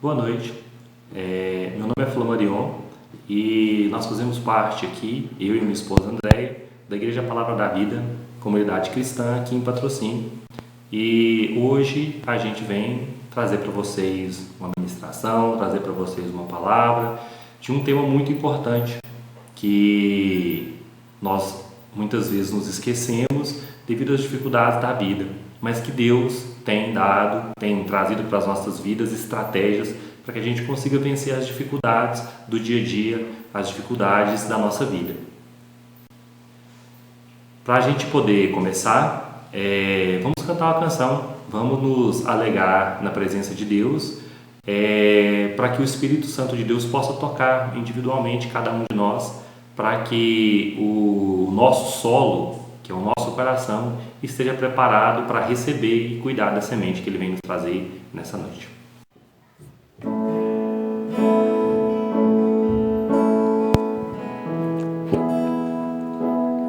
Boa noite, meu nome é Flamarion e nós fazemos parte aqui, eu e minha esposa Andréia, da Igreja Palavra da Vida, comunidade cristã aqui em Patrocínio. E hoje a gente vem trazer para vocês uma ministração, trazer para vocês uma palavra de um tema muito importante que nós muitas vezes nos esquecemos devido às dificuldades da vida, mas que Deus tem trazido para as nossas vidas estratégias para que a gente consiga vencer as dificuldades do dia a dia, as dificuldades da nossa vida. Para a gente poder começar, vamos cantar uma canção, vamos nos alegar na presença de Deus, para que o Espírito Santo de Deus possa tocar individualmente cada um de nós, para que o nosso solo, que é o nosso coração, esteja preparado para receber e cuidar da semente que Ele vem nos trazer nessa noite.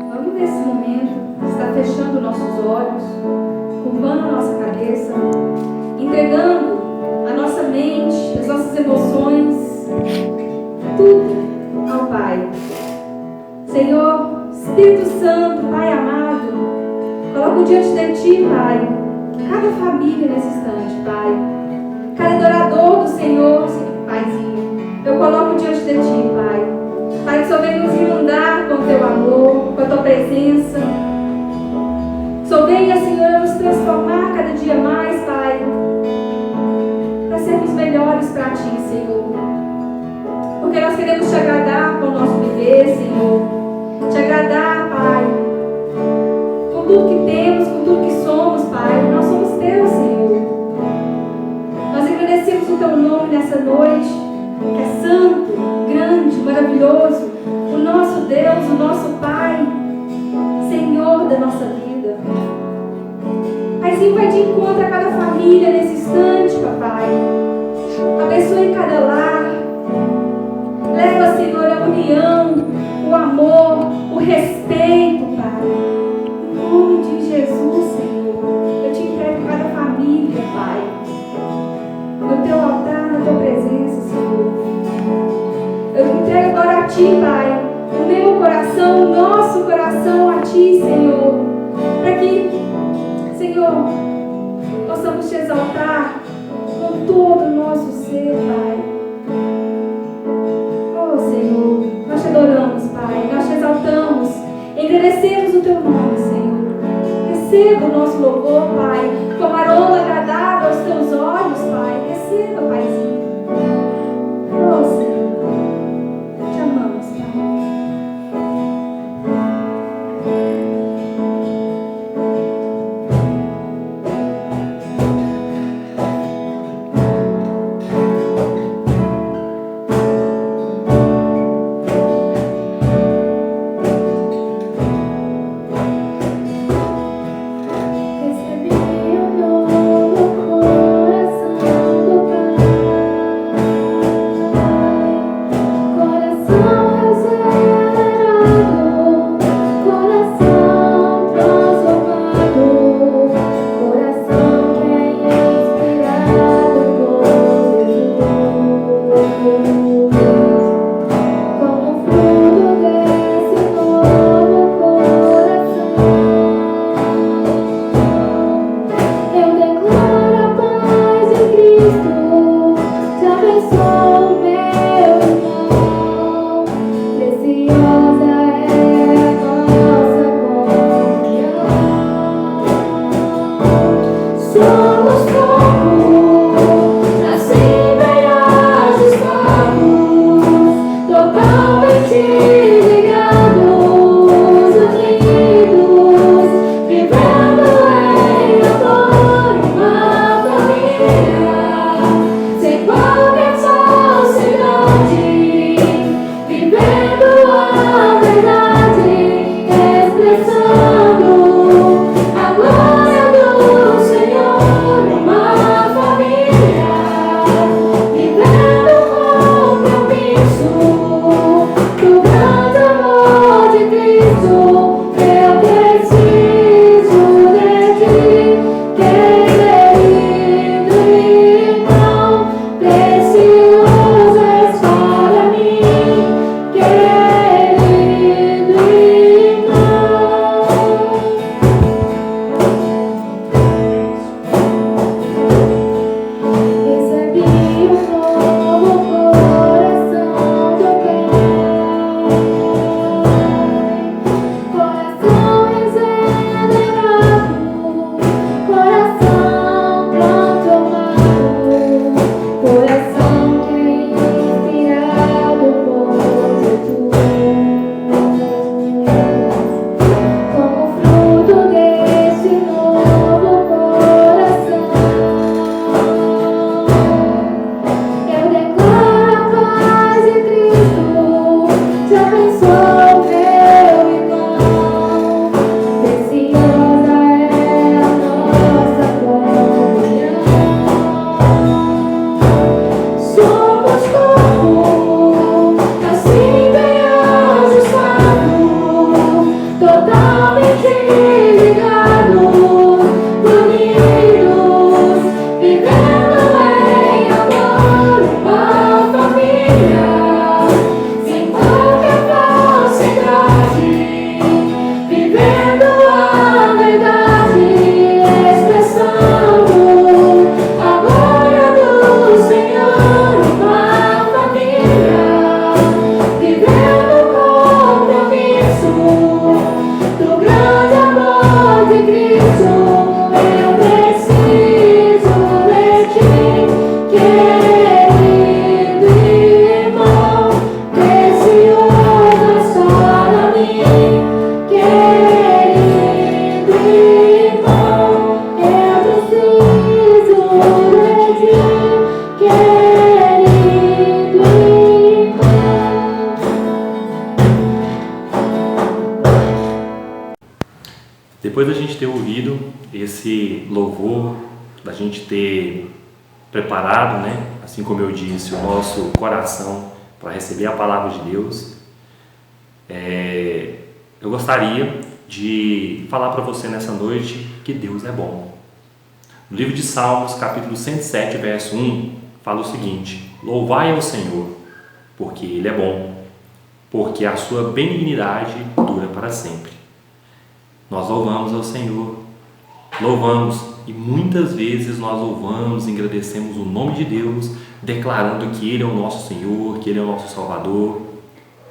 Vamos nesse momento estar fechando nossos olhos, curvando a nossa cabeça, entregando a nossa mente, as nossas emoções, tudo ao Pai. Senhor, Espírito Santo, Pai amado, coloco diante de Ti, Pai, cada família nesse instante, Pai, cada adorador do Senhor, Paizinho, eu coloco diante de Ti, Pai. Pai, que só venha nos inundar com o Teu amor, com a Tua presença, só venha, Senhor, nos transformar cada dia mais, Pai, para sermos melhores para Ti, Senhor, porque nós queremos Te agradar com o nosso viver, Senhor. Te agradar, Pai, com tudo que temos, com tudo que somos, Pai. Nós somos Teus, Senhor. Nós agradecemos o Teu nome nessa noite, que é santo, grande, maravilhoso, o nosso Deus, o nosso Pai, Senhor da nossa vida. Paizinho, vai de encontro a cada família nesse instante, Papai. Abençoe cada lar. Leva, Senhor, a união, o amor, o respeito, Pai. Em nome de Jesus, Senhor, eu te entrego cada família, Pai, no Teu altar, na Tua presença, Senhor. Eu entrego agora a Ti, Pai, o meu coração, o nosso coração a Ti, Senhor, para que, Senhor, possamos Te exaltar com todo o nosso ser, Pai. Senhor, nós Te adoramos, Pai, nós Te exaltamos, engrandecemos o Teu nome, Senhor. Receba o nosso louvor, Pai, como aroma agradável aos Teus olhos, Pai. Receba, Paizinho. Oh, Senhor, Te amamos, Pai. Preciso Depois da gente ter ouvido esse louvor, da gente ter preparado, né, assim como eu disse, o nosso coração para receber a palavra de Deus, eu gostaria de falar para você nessa noite que Deus é bom. No livro de Salmos, capítulo 107, verso 1, fala o seguinte: louvai ao Senhor, porque Ele é bom, porque a sua benignidade dura para sempre. Nós louvamos ao Senhor, louvamos, e muitas vezes nós louvamos, agradecemos o nome de Deus, declarando que Ele é o nosso Senhor, que Ele é o nosso Salvador,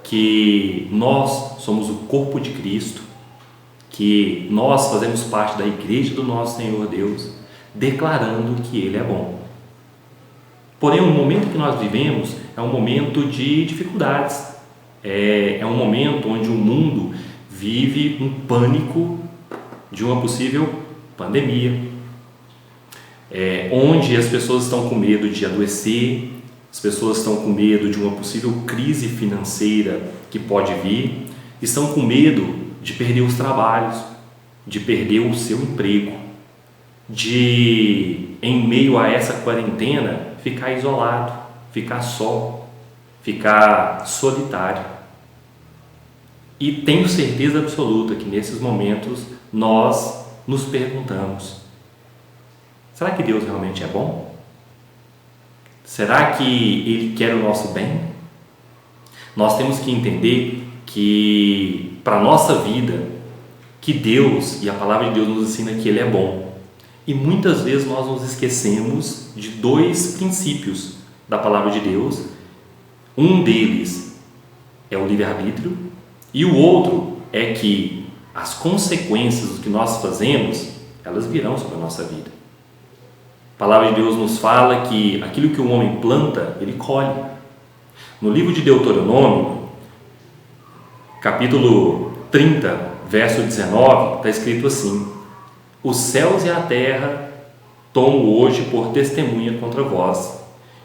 que nós somos o corpo de Cristo, que nós fazemos parte da igreja do nosso Senhor Deus, declarando que Ele é bom. Porém, o momento que nós vivemos é um momento de dificuldades, é um momento onde o mundo vive um pânico de uma possível pandemia, onde as pessoas estão com medo de adoecer, as pessoas estão com medo de uma possível crise financeira que pode vir, estão com medo de perder os trabalhos, de perder o seu emprego, de, em meio a essa quarentena, ficar isolado, ficar só, ficar solitário. E tenho certeza absoluta que nesses momentos nós nos perguntamos: será que Deus realmente é bom? Será que Ele quer o nosso bem? Nós temos que entender que para a nossa vida, que Deus e a palavra de Deus nos ensina que Ele é bom. E muitas vezes nós nos esquecemos de dois princípios da palavra de Deus. Um deles é o livre-arbítrio, e o outro é que as consequências do que nós fazemos, elas virão sobre a nossa vida. A palavra de Deus nos fala que aquilo que o homem planta, ele colhe. No livro de Deuteronômio, capítulo 30, verso 19, está escrito assim: os céus e a terra tomo hoje por testemunha contra vós,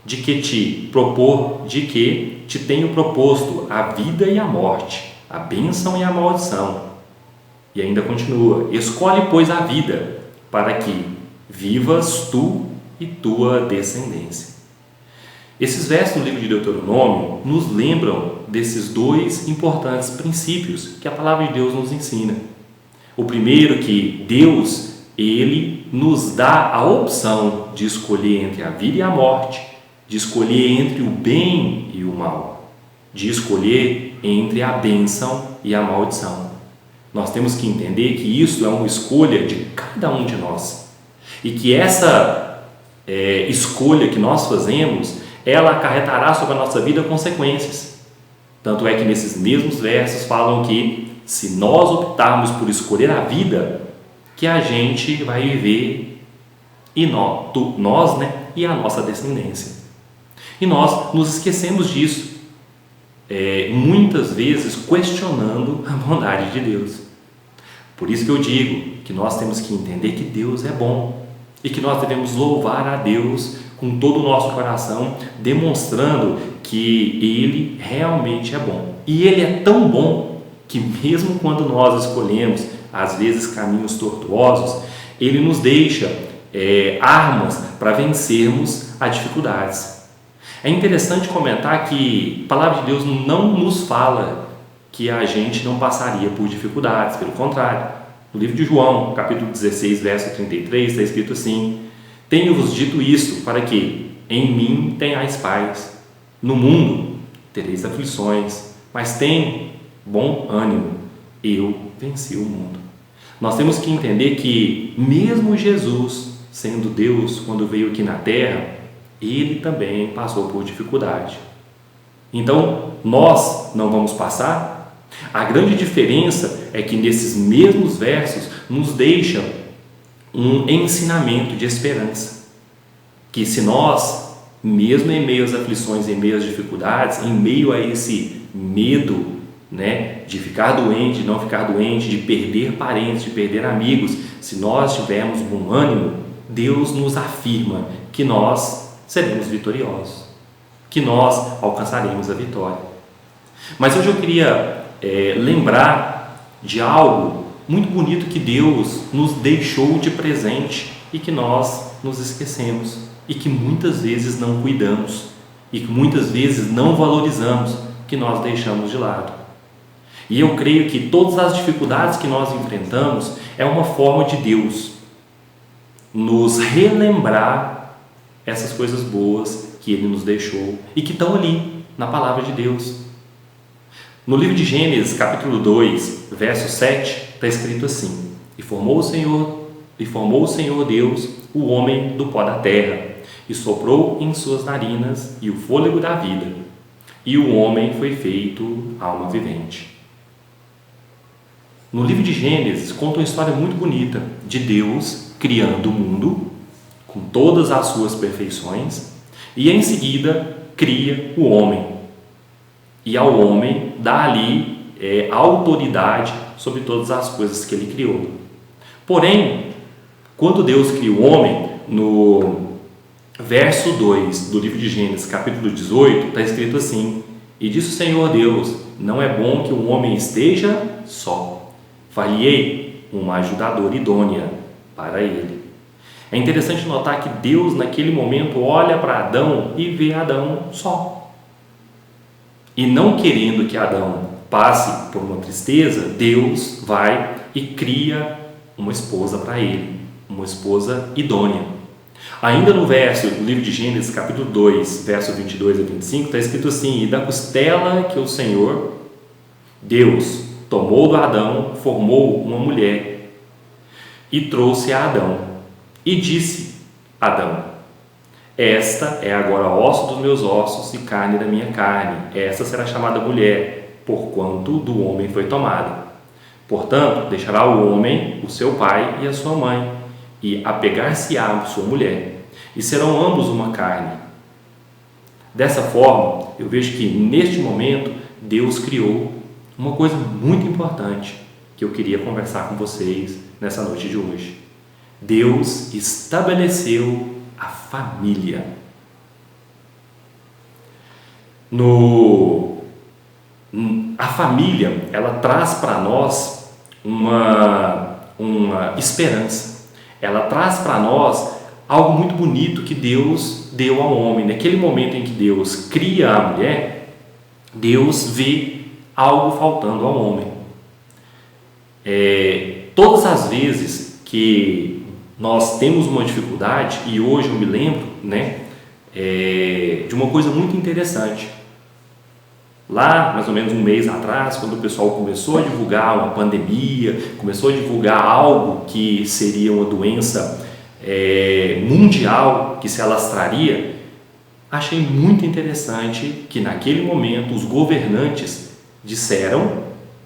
de que te tenho proposto a vida e a morte, a bênção e a maldição. E ainda continua: escolhe, pois, a vida, para que vivas tu e tua descendência. Esses versos do livro de Deuteronômio nos lembram desses dois importantes princípios que a palavra de Deus nos ensina. O primeiro, que Deus, Ele nos dá a opção de escolher entre a vida e a morte, de escolher entre o bem e o mal, de escolher entre a bênção e a maldição. Nós temos que entender que isso é uma escolha de cada um de nós, e que essa escolha que nós fazemos, ela acarretará sobre a nossa vida consequências. Tanto é que nesses mesmos versos falam que se nós optarmos por escolher a vida, que a gente vai viver, e nós, e a nossa descendência. E nós nos esquecemos disso, muitas vezes questionando a bondade de Deus. Por isso que eu digo que nós temos que entender que Deus é bom, e que nós devemos louvar a Deus com todo o nosso coração, demonstrando que Ele realmente é bom. E Ele é tão bom que mesmo quando nós escolhemos, às vezes, caminhos tortuosos, Ele nos deixa armas para vencermos as dificuldades. É interessante comentar que a palavra de Deus não nos fala que a gente não passaria por dificuldades, pelo contrário. No livro de João, capítulo 16, verso 33, está escrito assim: tenho-vos dito isto para que em mim tenhais paz. No mundo tereis aflições, mas tem bom ânimo, eu venci o mundo. Nós temos que entender que mesmo Jesus, sendo Deus, quando veio aqui na terra, ele também passou por dificuldade. Então, nós não vamos passar? A grande diferença é que nesses mesmos versos nos deixa um ensinamento de esperança, que se nós, mesmo em meio às aflições, em meio às dificuldades, em meio a esse medo, de ficar doente, de não ficar doente, de perder parentes, de perder amigos, se nós tivermos bom ânimo, Deus nos afirma que nós seremos vitoriosos, que nós alcançaremos a vitória. Mas hoje eu queria lembrar de algo muito bonito que Deus nos deixou de presente e que nós nos esquecemos e que muitas vezes não cuidamos e que muitas vezes não valorizamos, que nós deixamos de lado. E eu creio que todas as dificuldades que nós enfrentamos é uma forma de Deus nos relembrar essas coisas boas que Ele nos deixou e que estão ali na palavra de Deus. No livro de Gênesis, capítulo 2, verso 7, está escrito assim: E formou o Senhor Deus o homem do pó da terra, e soprou em suas narinas e o fôlego da vida, e o homem foi feito alma vivente. No livro de Gênesis conta uma história muito bonita de Deus criando o mundo com todas as suas perfeições e em seguida cria o homem. E ao homem dá ali autoridade sobre todas as coisas que ele criou. Porém, quando Deus cria o homem, no verso 2 do livro de Gênesis, capítulo 18, está escrito assim: E disse o Senhor Deus, não é bom que o homem esteja só. Far-lhe-ei uma ajudadora idônea para ele. É interessante notar que Deus naquele momento olha para Adão e vê Adão só. E não querendo que Adão passe por uma tristeza, Deus vai e cria uma esposa para ele, uma esposa idônea. Ainda no verso do livro de Gênesis, capítulo 2, verso 22 a 25, está escrito assim: E da costela que o Senhor, Deus, tomou do Adão, formou uma mulher e trouxe a Adão. E disse Adão: Esta é agora osso dos meus ossos e carne da minha carne. Esta será chamada mulher, porquanto do homem foi tomada. Portanto, deixará o homem o seu pai e a sua mãe, e apegar-se-á sua mulher, e serão ambos uma carne. Dessa forma, eu vejo que neste momento Deus criou uma coisa muito importante que eu queria conversar com vocês nessa noite de hoje. Deus estabeleceu a família. A família, ela traz para nós uma esperança. Ela traz para nós algo muito bonito que Deus deu ao homem. Naquele momento em que Deus cria a mulher, Deus vê algo faltando ao homem. Todas as vezes que nós temos uma dificuldade, e hoje eu me lembro de uma coisa muito interessante. Lá, mais ou menos um mês atrás, quando o pessoal começou a divulgar uma pandemia, começou a divulgar algo que seria uma doença mundial que se alastraria, achei muito interessante que naquele momento os governantes disseram: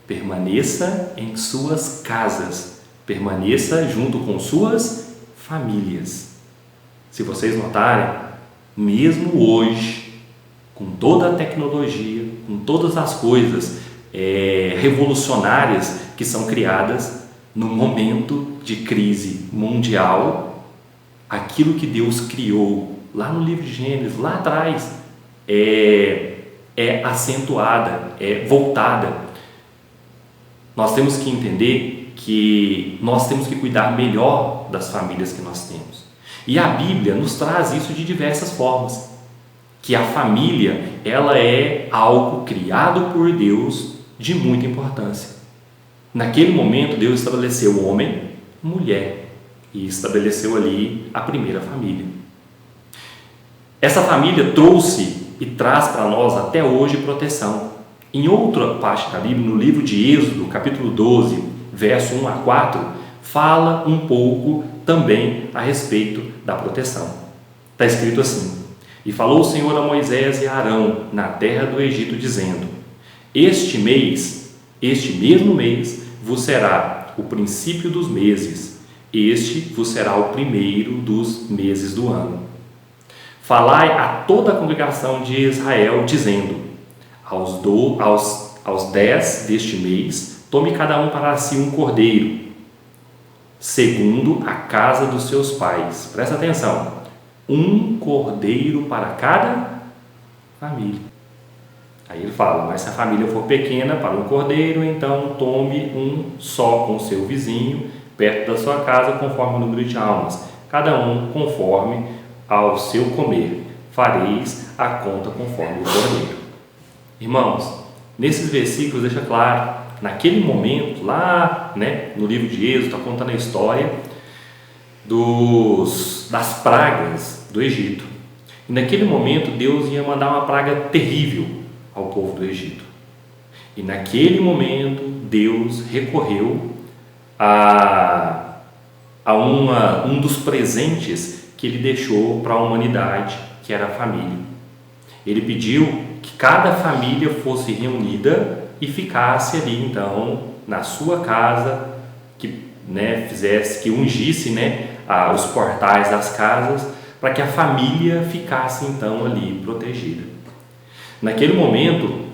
permaneça em suas casas, permaneça junto com suas famílias. Se vocês notarem, mesmo hoje, com toda a tecnologia, com todas as coisas revolucionárias que são criadas, no momento de crise mundial, aquilo que Deus criou lá no livro de Gênesis, lá atrás, é acentuada, é voltada. Nós temos que entender que nós temos que cuidar melhor das famílias que nós temos. E a Bíblia nos traz isso de diversas formas. Que a família, ela é algo criado por Deus de muita importância. Naquele momento, Deus estabeleceu homem, mulher, e estabeleceu ali a primeira família. Essa família trouxe e traz para nós até hoje proteção. Em outra parte da Bíblia, no livro de Êxodo, capítulo 12, verso 1 a 4, fala um pouco também a respeito da proteção. Está escrito assim: E falou o Senhor a Moisés e a Arão na terra do Egito, dizendo: Este mesmo mês, vos será o princípio dos meses, este vos será o primeiro dos meses do ano. Falai a toda a congregação de Israel, dizendo: aos 10 deste mês, tome cada um para si um cordeiro, segundo a casa dos seus pais. Presta atenção: um cordeiro para cada família. Aí ele fala: mas se a família for pequena para um cordeiro, então tome um só com o seu vizinho, perto da sua casa, conforme o número de almas, cada um conforme ao seu comer. Fareis a conta conforme o cordeiro. Irmãos, nesses versículos deixa claro, naquele momento, lá no livro de Êxodo, está contando a história das pragas do Egito. E naquele momento Deus ia mandar uma praga terrível ao povo do Egito. E naquele momento Deus recorreu a um dos presentes que ele deixou para a humanidade, que era a família. Ele pediu que cada família fosse reunida e ficasse ali então na sua casa, que que ungisse os portais das casas, para que a família ficasse então ali protegida. Naquele momento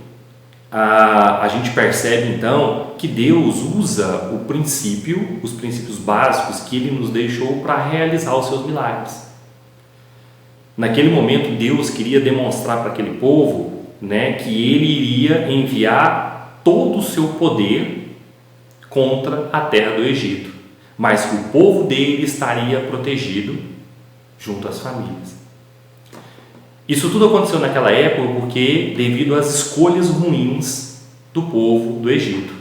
a gente percebe então que Deus usa os princípios básicos que Ele nos deixou para realizar os seus milagres. Naquele momento Deus queria demonstrar para aquele povo que Ele iria enviar todo o seu poder contra a terra do Egito, mas que o povo dele estaria protegido junto às famílias. Isso tudo aconteceu naquela época porque devido às escolhas ruins do povo do Egito.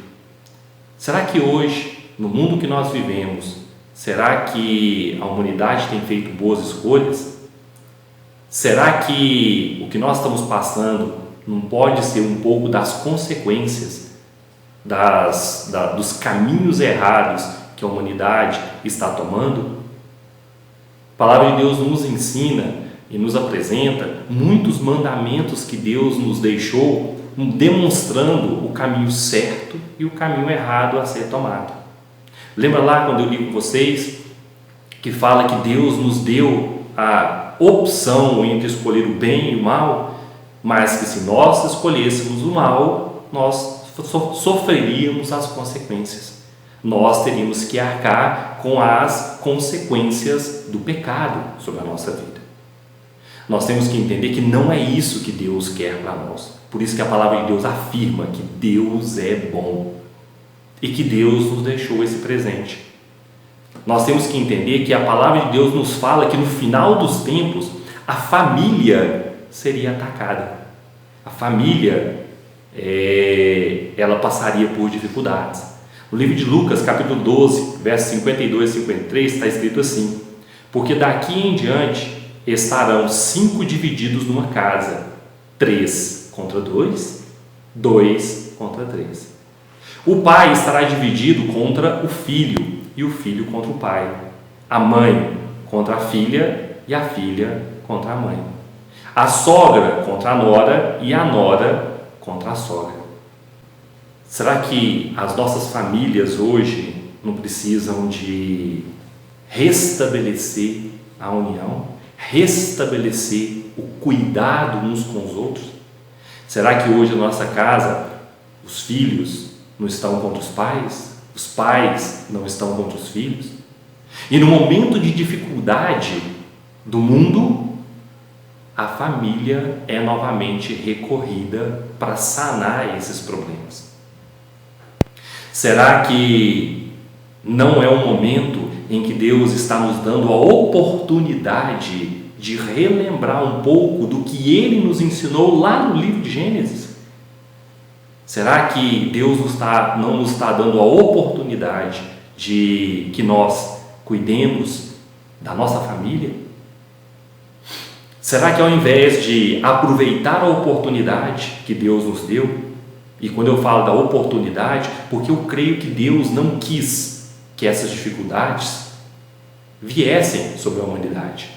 Será que hoje, no mundo que nós vivemos, será que a humanidade tem feito boas escolhas? Será que o que nós estamos passando não pode ser um pouco das consequências dos caminhos errados que a humanidade está tomando? A palavra de Deus nos ensina e nos apresenta muitos mandamentos que Deus nos deixou, demonstrando o caminho certo e o caminho errado a ser tomado. Lembra lá quando eu li com vocês que fala que Deus nos deu a opção entre escolher o bem e o mal, mas que se nós escolhêssemos o mal, nós sofreríamos as consequências. Nós teríamos que arcar com as consequências do pecado sobre a nossa vida. Nós temos que entender que não é isso que Deus quer para nós. Por isso que a palavra de Deus afirma que Deus é bom e que Deus nos deixou esse presente. Nós temos que entender que a palavra de Deus nos fala que no final dos tempos a família seria atacada. A família, ela passaria por dificuldades. No livro de Lucas, capítulo 12, versos 52 e 53, está escrito assim: porque daqui em diante estarão 5 divididos numa casa, 3 contra 2, 2 contra 3. O pai estará dividido contra o filho, e o filho contra o pai, a mãe contra a filha, e a filha contra a mãe, a sogra contra a nora, e a nora contra a sogra. Será que as nossas famílias hoje não precisam de restabelecer a união? Restabelecer o cuidado uns com os outros? Será que hoje na nossa casa os filhos não estão contra os pais não estão contra os filhos? E no momento de dificuldade do mundo, a família é novamente recorrida para sanar esses problemas. Será que não é um momento em que Deus está nos dando a oportunidade de relembrar um pouco do que Ele nos ensinou lá no livro de Gênesis? Será que Deus não nos está dando a oportunidade de que nós cuidemos da nossa família? Será que ao invés de aproveitar a oportunidade que Deus nos deu, e quando eu falo da oportunidade, porque eu creio que Deus não quis que essas dificuldades viessem sobre a humanidade.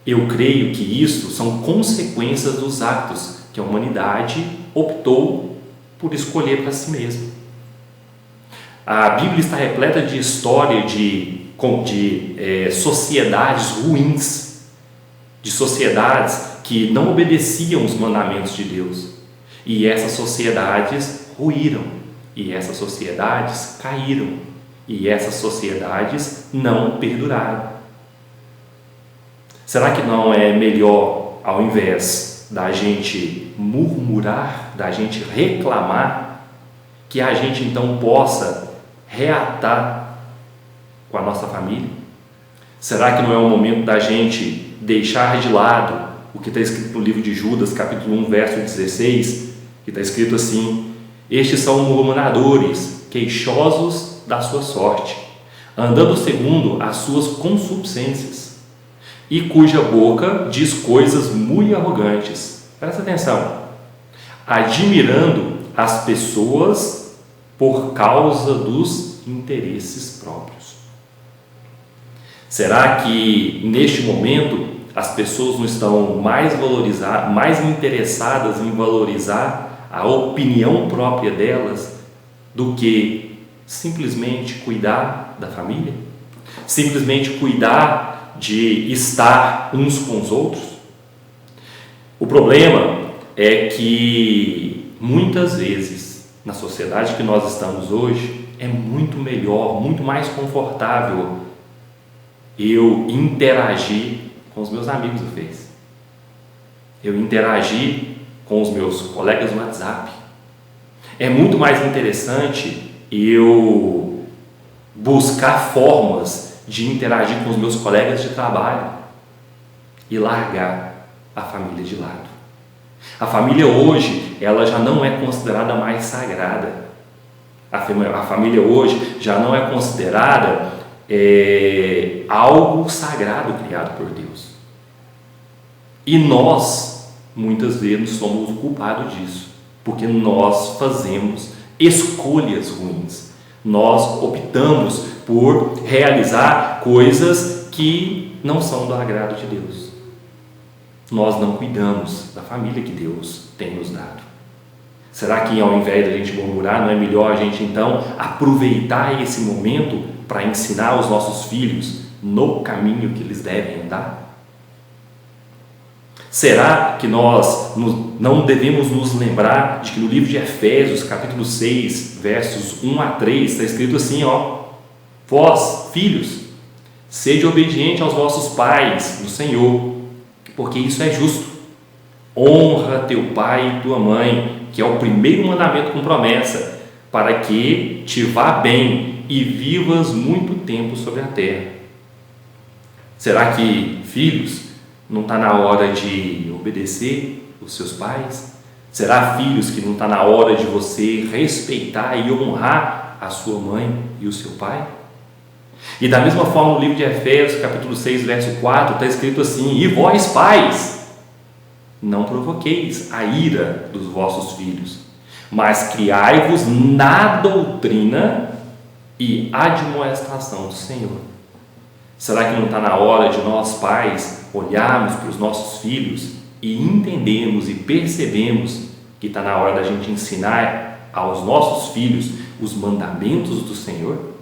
Eu creio que isso são consequências dos atos que a humanidade optou por escolher para si mesma. A Bíblia está repleta de história de sociedades ruins, de sociedades que não obedeciam os mandamentos de Deus. E essas sociedades ruíram, e essas sociedades caíram, e essas sociedades não perduraram. Será que não é melhor, ao invés da gente murmurar, da gente reclamar, que a gente então possa reatar com a nossa família? Será que não é o momento da gente deixar de lado o que está escrito no livro de Judas, capítulo 1, verso 16, que está escrito assim: estes são murmuradores, queixosos da sua sorte, andando segundo as suas concupiscências, e cuja boca diz coisas muito arrogantes. Presta atenção. Admirando as pessoas por causa dos interesses próprios. Será que neste momento as pessoas não estão mais interessadas em valorizar a opinião própria delas do que simplesmente cuidar da família? Simplesmente cuidar de estar uns com os outros? O problema é que muitas vezes na sociedade que nós estamos hoje é muito melhor, muito mais confortável eu interagir com os meus amigos do Face, eu interagir com os meus colegas no WhatsApp. É muito mais interessante eu buscar formas de interagir com os meus colegas de trabalho e largar a família de lado. A família hoje, ela já não é considerada mais sagrada. A família hoje já não é considerada algo sagrado criado por Deus. E nós, muitas vezes, somos o culpado disso, porque nós fazemos escolhas ruins. Nós optamos por realizar coisas que não são do agrado de Deus. Nós não cuidamos da família que Deus tem nos dado. Será que ao invés de a gente murmurar, não é melhor a gente então aproveitar esse momento para ensinar os nossos filhos no caminho que eles devem andar? Será que nós não devemos nos lembrar de que no livro de Efésios, capítulo 6, versos 1 a 3, está escrito assim, vós, filhos, sede obediente aos vossos pais no Senhor, porque isso é justo. Honra teu pai e tua mãe, que é o primeiro mandamento com promessa, para que te vá bem e vivas muito tempo sobre a terra. Será que, filhos, não está na hora de obedecer os seus pais? Será, filhos, que não está na hora de você respeitar e honrar a sua mãe e o seu pai? E da mesma forma, no livro de Efésios, capítulo 6, verso 4, está escrito assim: e vós, pais, não provoqueis a ira dos vossos filhos, mas criai-vos na doutrina e admoestação do Senhor. Será que não está na hora de nós, pais, olharmos para os nossos filhos e entendermos e percebermos que está na hora da gente ensinar aos nossos filhos os mandamentos do Senhor?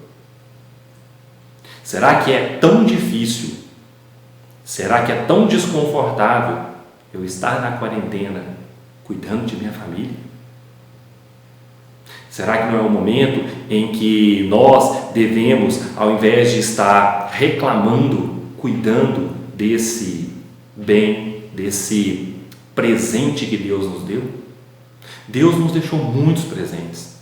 Será que é tão difícil? Será que é tão desconfortável eu estar na quarentena cuidando de minha família? Será que não é o momento em que nós devemos, ao invés de estar reclamando, cuidando desse bem, desse presente que Deus nos deu? Deus nos deixou muitos presentes.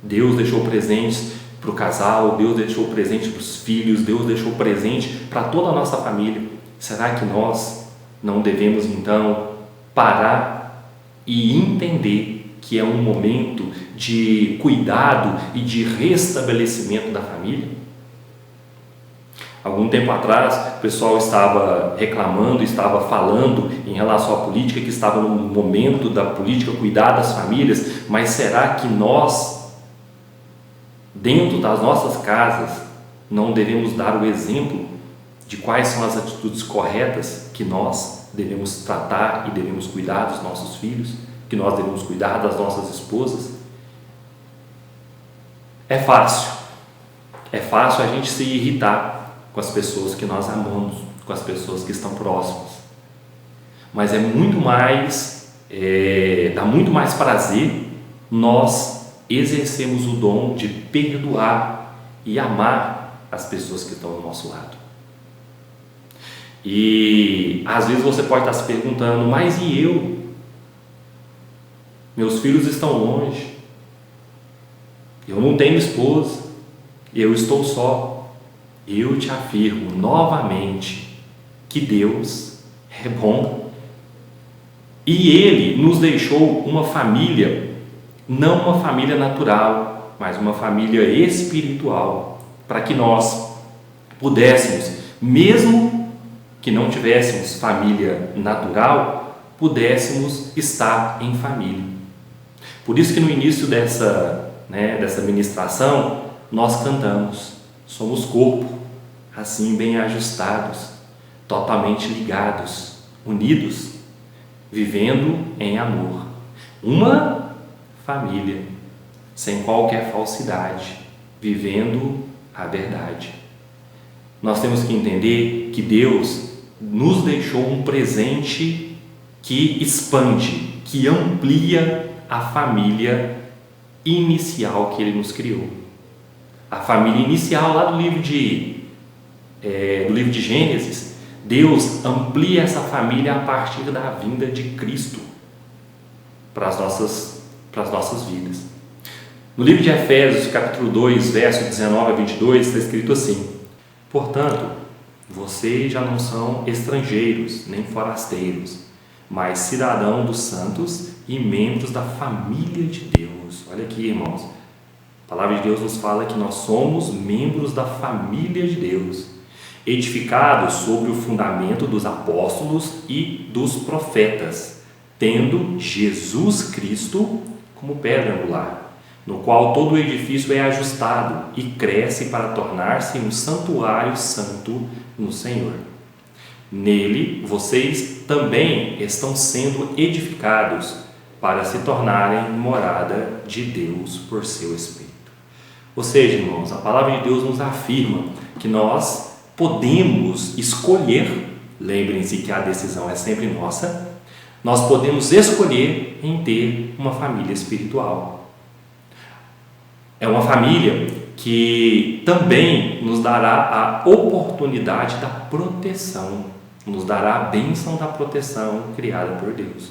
Deus deixou presentes para o casal, Deus deixou presente para os filhos, Deus deixou presente para toda a nossa família. Será que nós não devemos então parar e entender que é um momento de cuidado e de restabelecimento da família? Algum tempo atrás, o pessoal estava reclamando, estava falando em relação à política, que estava no momento da política cuidar das famílias, mas será que nós, dentro das nossas casas, não devemos dar o exemplo de quais são as atitudes corretas que nós devemos tratar e devemos cuidar dos nossos filhos, que nós devemos cuidar das nossas esposas? É fácil a gente se irritar com as pessoas que nós amamos, com as pessoas que estão próximas, mas é muito mais, dá muito mais prazer nós exercemos o dom de perdoar e amar as pessoas que estão ao nosso lado. E às vezes você pode estar se perguntando, mas e eu? Meus filhos estão longe, eu não tenho esposa, eu estou só. Eu te afirmo novamente que Deus é bom e Ele nos deixou uma família, não uma família natural, mas uma família espiritual, para que nós pudéssemos, mesmo que não tivéssemos família natural, pudéssemos estar em família. Por isso que no início dessa ministração nós cantamos: somos corpo, assim bem ajustados, totalmente ligados, unidos, vivendo em amor. Uma família, sem qualquer falsidade, vivendo a verdade. Nós temos que entender que Deus nos deixou um presente que expande, que amplia a família inicial que Ele nos criou. A família inicial lá do livro de Gênesis, Deus amplia essa família a partir da vinda de Cristo para as nossas vidas. No livro de Efésios, capítulo 2, verso 19 a 22, está escrito assim: portanto, vocês já não são estrangeiros nem forasteiros, mas cidadãos dos santos e membros da família de Deus. Olha aqui, irmãos, a palavra de Deus nos fala que nós somos membros da família de Deus, edificados sobre o fundamento dos apóstolos e dos profetas, tendo Jesus Cristo como pedra angular, no qual todo o edifício é ajustado e cresce para tornar-se um santuário santo no Senhor. Nele, vocês também estão sendo edificados para se tornarem morada de Deus por seu Espírito. Ou seja, irmãos, a palavra de Deus nos afirma que nós podemos escolher, lembrem-se que a decisão é sempre nossa, nós podemos escolher em ter uma família espiritual. É uma família que também nos dará a oportunidade da proteção, nos dará a bênção da proteção criada por Deus.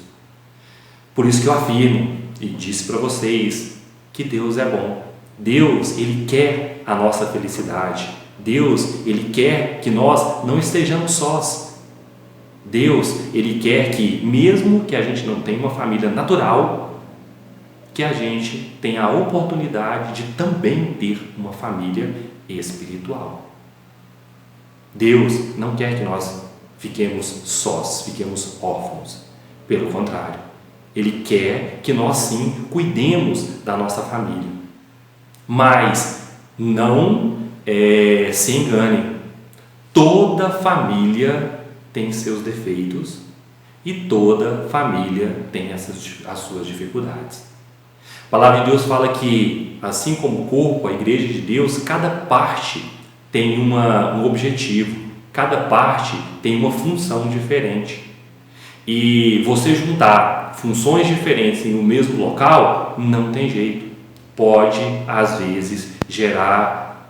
Por isso que eu afirmo e disse para vocês que Deus é bom. Deus, Ele quer a nossa felicidade. Deus, Ele quer que nós não estejamos sós. Deus, Ele quer que, mesmo que a gente não tenha uma família natural, que a gente tenha a oportunidade de também ter uma família espiritual. Deus não quer que nós fiquemos sós, fiquemos órfãos. Pelo contrário, Ele quer que nós sim cuidemos da nossa família. Mas não se engane, toda família tem seus defeitos e toda família tem as suas dificuldades. A palavra de Deus fala que, assim como o corpo, a igreja de Deus, cada parte tem um objetivo, cada parte tem uma função diferente. E você juntar funções diferentes em um mesmo local, não tem jeito. Pode, às vezes, gerar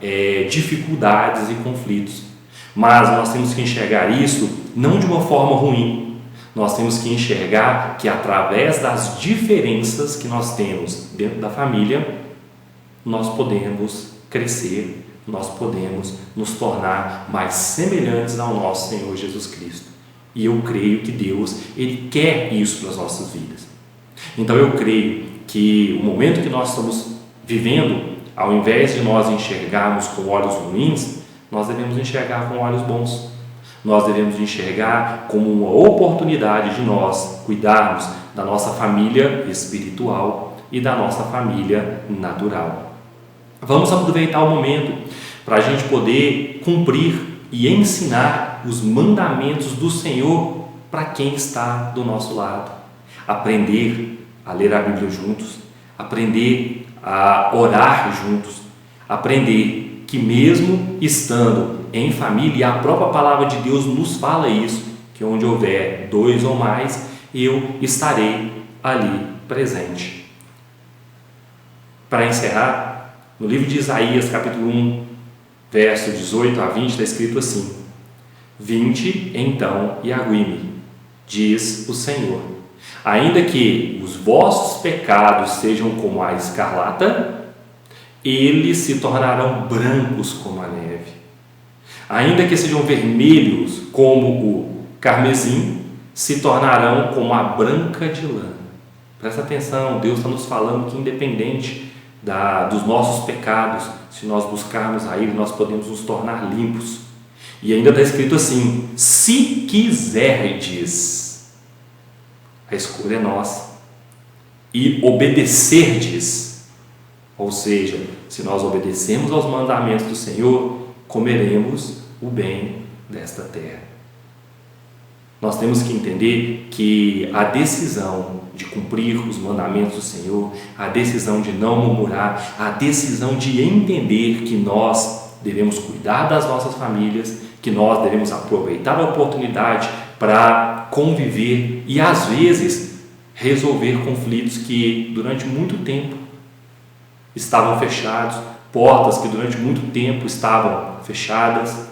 dificuldades e conflitos. Mas nós temos que enxergar isso não de uma forma ruim. Nós temos que enxergar que através das diferenças que nós temos dentro da família, nós podemos crescer, nós podemos nos tornar mais semelhantes ao nosso Senhor Jesus Cristo. E eu creio que Deus, Ele quer isso para as nossas vidas. Então eu creio que o momento que nós estamos vivendo, ao invés de nós enxergarmos com olhos ruins, nós devemos enxergar com olhos bons. Nós devemos enxergar como uma oportunidade de nós cuidarmos da nossa família espiritual e da nossa família natural. Vamos aproveitar o momento para a gente poder cumprir e ensinar os mandamentos do Senhor para quem está do nosso lado. Aprender a ler a Bíblia juntos, aprender a orar juntos, aprender que mesmo estando em família, e a própria palavra de Deus nos fala isso, que onde houver 2 ou mais, eu estarei ali presente. Para encerrar, no livro de Isaías, capítulo 1, verso 18 a 20, está escrito assim: Vinde então e agui-me, diz o Senhor, ainda que os vossos pecados sejam como a escarlata, eles se tornarão brancos como a neve. Ainda que sejam vermelhos como o carmesim, se tornarão como a branca de lã. Presta atenção, Deus está nos falando que independente dos nossos pecados, se nós buscarmos a Ele, nós podemos nos tornar limpos. E ainda está escrito assim: se quiserdes, a escolha é nossa, e obedecerdes, ou seja, se nós obedecemos aos mandamentos do Senhor, comeremos o bem desta terra. Nós temos que entender que a decisão de cumprir os mandamentos do Senhor, a decisão de não murmurar, a decisão de entender que nós devemos cuidar das nossas famílias, que nós devemos aproveitar a oportunidade para conviver e às vezes resolver conflitos que durante muito tempo estavam fechados, portas que durante muito tempo estavam fechadas.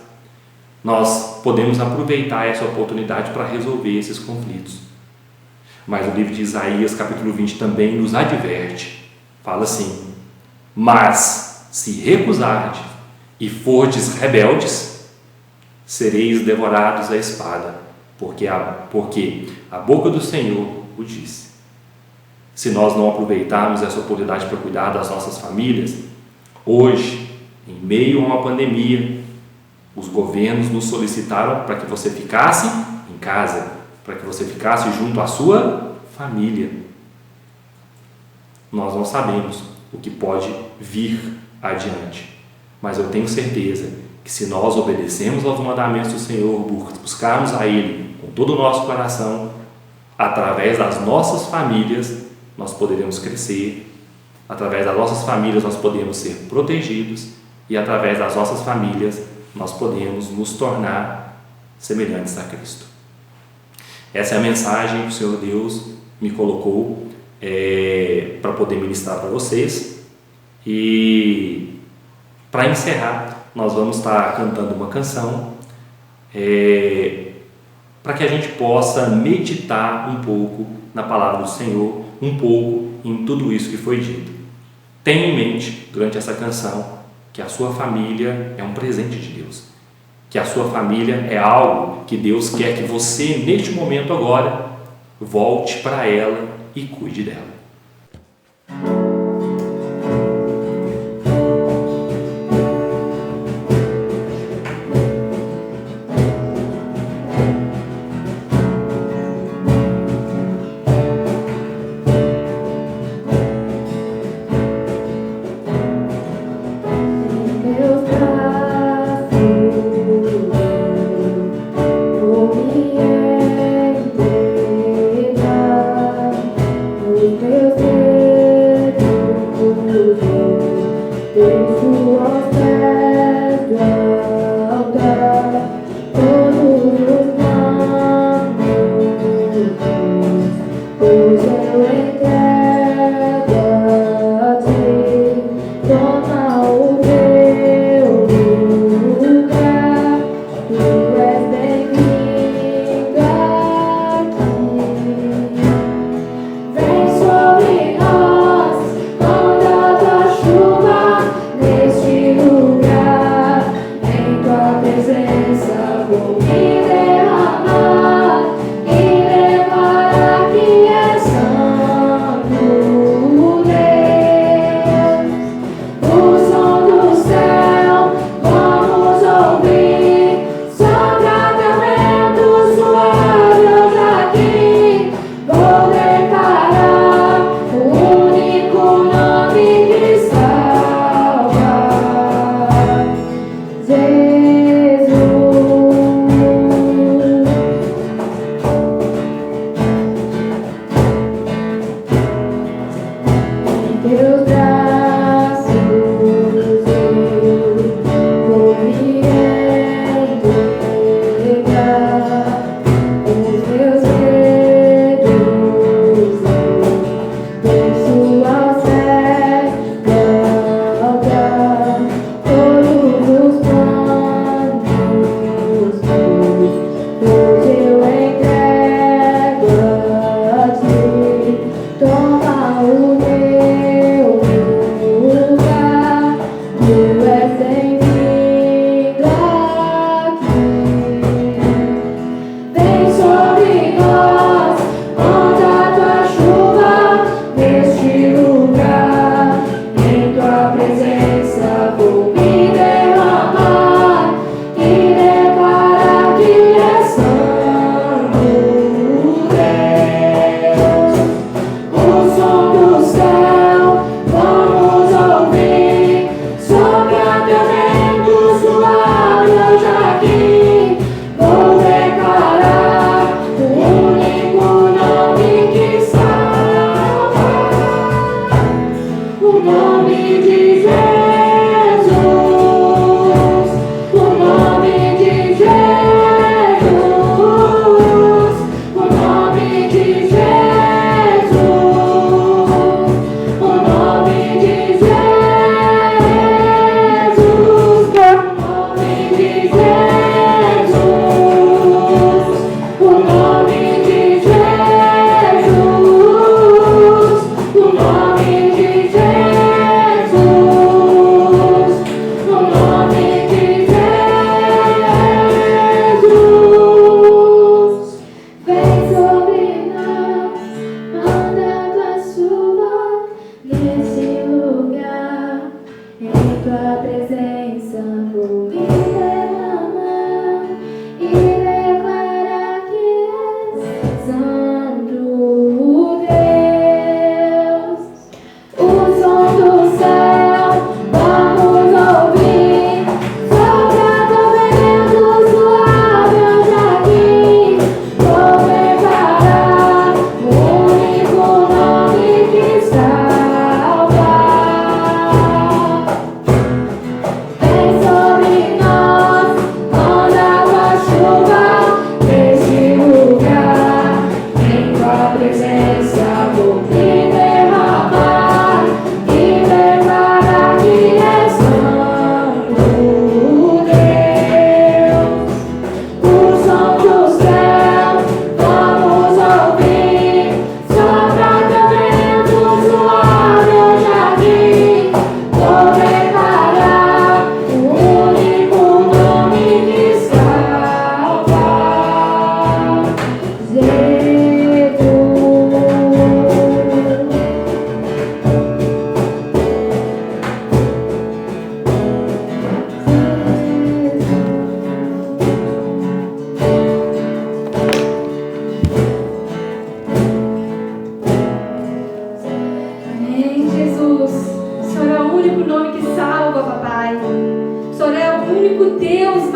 Nós podemos aproveitar essa oportunidade para resolver esses conflitos. Mas o livro de Isaías, capítulo 20, também nos adverte. Fala assim: mas se recusardes e fordes rebeldes, sereis devorados à espada, porque a boca do Senhor o disse. Se nós não aproveitarmos essa oportunidade para cuidar das nossas famílias, hoje, em meio a uma pandemia, os governos nos solicitaram para que você ficasse em casa, para que você ficasse junto à sua família. Nós não sabemos o que pode vir adiante, mas eu tenho certeza que se nós obedecemos aos mandamentos do Senhor, buscarmos a Ele com todo o nosso coração, através das nossas famílias, nós poderemos crescer, através das nossas famílias nós podemos ser protegidos e através das nossas famílias nós podemos nos tornar semelhantes a Cristo. Essa é a mensagem que o Senhor Deus me colocou para poder ministrar para vocês. E para encerrar, nós vamos estar cantando uma canção para que a gente possa meditar um pouco na palavra do Senhor, um pouco em tudo isso que foi dito. Tenha em mente, durante essa canção, que a sua família é um presente de Deus, que a sua família é algo que Deus quer que você, neste momento agora, volte para ela e cuide dela.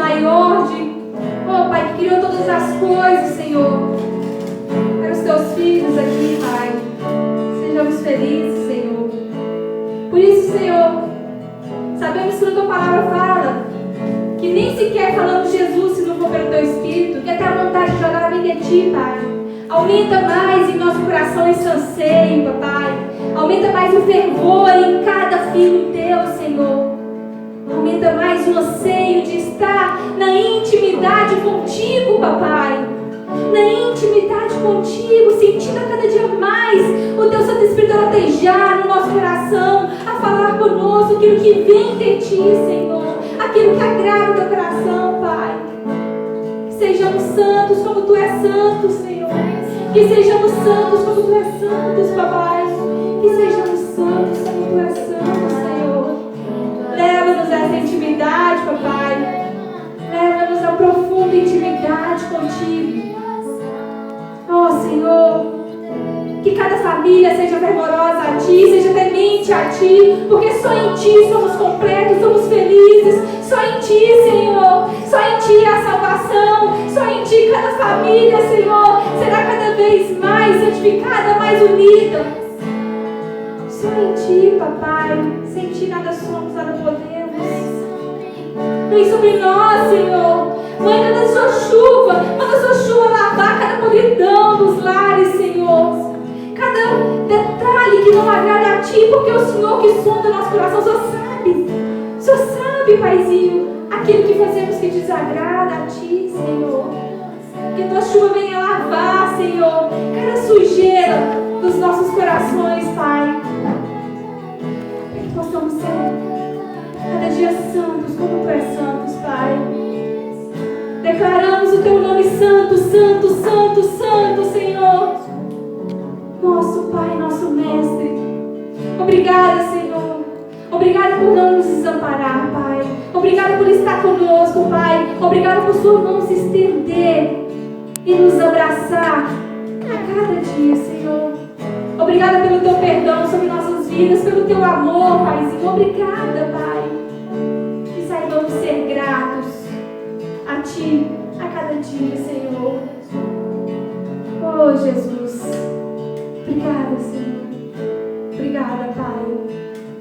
maior oh Pai, que criou todas as coisas, Senhor. Para os teus filhos aqui, Pai. Sejamos felizes, Senhor. Por isso, Senhor, sabemos que a tua palavra fala que nem sequer falando Jesus se não for pelo teu Espírito, que até a vontade de chorar vem de ti, Pai. Aumenta mais em nosso coração esse anseio, Papai. Aumenta mais o fervor em cada filho teu, Senhor. Aumenta mais o anseio de estar na intimidade contigo, Papai. Na intimidade contigo, sentindo a cada dia mais o teu Santo Espírito a latejar no nosso coração, a falar conosco aquilo que vem de ti, Senhor. Aquilo que agrada o teu coração, Pai. Que sejamos santos como tu és santo, Senhor. Que sejamos santos como tu és santo, Papai. Que sejamos santos como tu és santo, Senhor. Leva-nos a essa intimidade, Papai. Leva-nos a profunda intimidade contigo. Oh, Senhor, que cada família seja fervorosa a Ti, seja temente a Ti, porque só em Ti somos completos, somos felizes. Só em Ti, Senhor, só em Ti há salvação. Só em Ti cada família, Senhor, será cada vez mais santificada, mais unida. Só em Ti, Papai. Sem Ti nada somos, nada podemos. Vem sobre nós, Senhor. Manda a sua chuva lavar cada podridão dos lares, Senhor. Cada detalhe que não agrada a Ti, porque o Senhor que sonda nosso coração, o Senhor sabe, Paizinho, aquilo que fazemos que desagrada a Ti, Senhor. Que a Tua chuva venha lavar, Senhor, cada sujeira dos nossos corações, Pai. Para que possamos ser cada dia santos, como Tu és santos, Pai. Declaramos o Teu nome santo, santo, santo, santo, Senhor. Nosso Pai, nosso Mestre. Obrigada, Senhor. Obrigada por não nos desamparar, Pai. Obrigada por estar conosco, Pai. Obrigada por Sua mão se estender e nos abraçar a cada dia, Senhor. Obrigada pelo Teu perdão sobre nossas vidas, pelo Teu amor, Paizinho. Obrigada, Pai. Que saibamos ser gratos a Ti a cada dia, Senhor. Oh, Jesus. Obrigada, Senhor. Obrigada, Pai.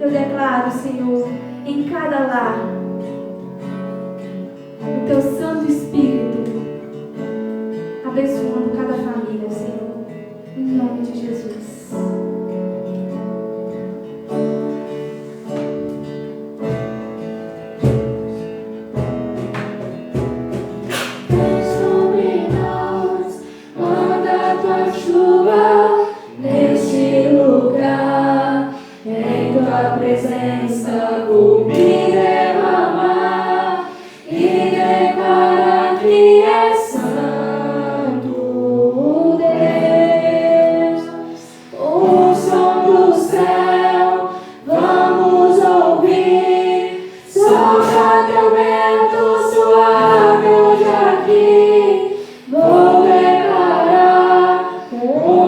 Eu declaro, Senhor, em cada lar, o Teu Santo Espírito abençoando cada família, Senhor. Em nome de Jesus. Presença me derramar e declarar que é santo Deus. O som do céu vamos ouvir, sopra teu vento suave hoje aqui. Vou declarar o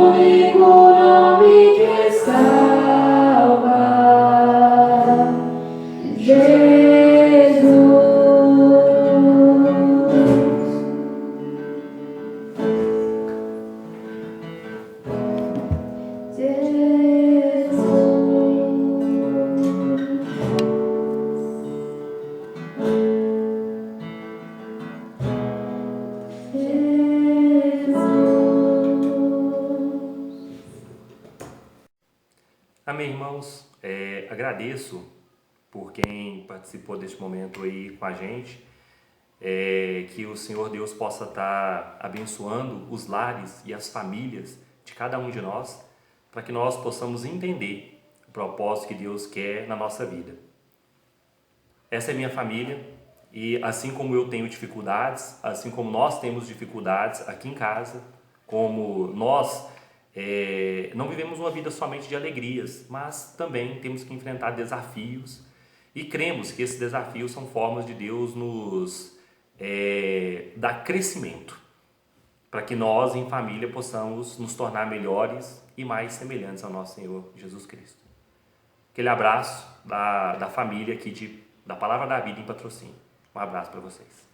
único nome que salva. Amém, irmãos. Agradeço por quem participou deste momento aí com a gente. Que o Senhor Deus possa estar abençoando os lares e as famílias de cada um de nós, para que nós possamos entender o propósito que Deus quer na nossa vida. Essa é minha família e assim como eu tenho dificuldades, assim como nós temos dificuldades aqui em casa, como nós não vivemos uma vida somente de alegrias, mas também temos que enfrentar desafios e cremos que esses desafios são formas de Deus nos dar crescimento, para que nós em família possamos nos tornar melhores e mais semelhantes ao nosso Senhor Jesus Cristo. Aquele abraço da família aqui da Palavra da Vida em Patrocínio. Um abraço para vocês.